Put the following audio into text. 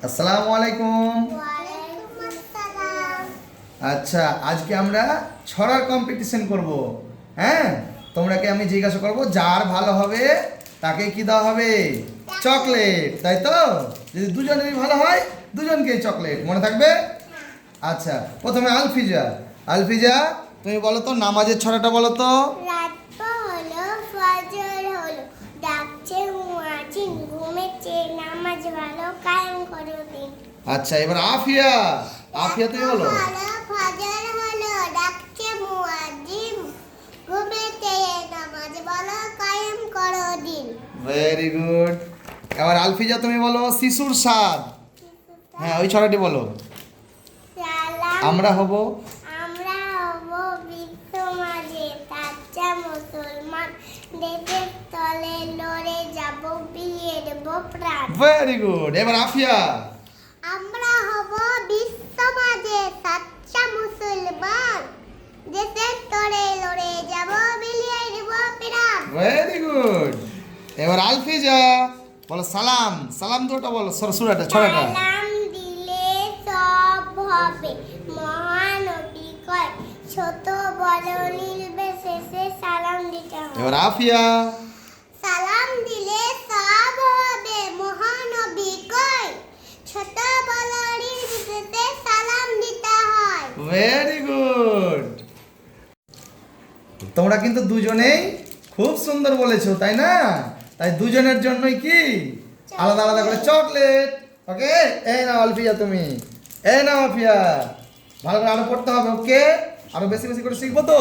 আসসালামু আলাইকুম। ওয়ালাইকুম আসসালাম। আচ্ছা, আজকে আমরা ছড়ার কম্পিটিশন করব। হ্যাঁ, তোমরাকে আমি জিজ্ঞাসা করব, যার ভালো হবে তাকে কি দেওয়া হবে? চকলেট, তাই তো? যদি দুজনেরই ভালো হয় দুজনকেই চকলেট, মনে থাকবে? আচ্ছা, প্রথমে আলফিজা। আলফিজা, তুমি বলো তো নামাজের ছড়াটা বলো তো। রাত হলো, ফজর হলো, ডাকছে মুয়াজ্জিন, ঘুমেছে নামাজ ভালো কায়েম করো দিন। আচ্ছা, এবার আফিয়া। আফিয়া তুমি বলো। হলো, ফজর হলো, ডাকছে মুয়াজ্জিন, ঘুমেছে নামাজ ভালো কায়েম করো দিন। Very good. এবার আলফিজা তুমি বলো শিশুর স্বাদ। হ্যাঁ, ওই ছড়াটি বলো। সালাম আমরা হব। আমরা হব বিশ্ব মাঝে তাজা মুসলমান, দেশের তলে লড়ে যাব বিলিয়ে দেব প্রাণ। Very good. এবার আফিয়া। আমরা হব বিশ্ব মাঝে সাচ্চা মুসলমান, দেশের তরে লড়ে যাব বিলিয়ে দেব প্রাণ। Very good. এবার আলফিজা বলো সালাম। সালাম দুটো বলো, ছড়াটা। সালাম দিলে সব হবে, মহানবী কয় ছোট বড় নির্বিশেষে সালাম দিতে হবে। এবার আফিয়া। সালাম দিলে সব হবে, মহানবী কয় ছোট বড় নির্বিশেষে সালাম দিতে হয়। Very good. তোমরা কিন্তু দুজনেই খুব সুন্দর বলেছো, তাই না? তাই দুজনের জন্যই কি আলাদা আলাদা করে চকলেট। ওকে, এই নাও আলফিয়া, তুমি এই নাও আফিয়া। ভালো করে আরো পড়তে হবে, ওকে? আরো বেশি বেশি করে শিখবো তো।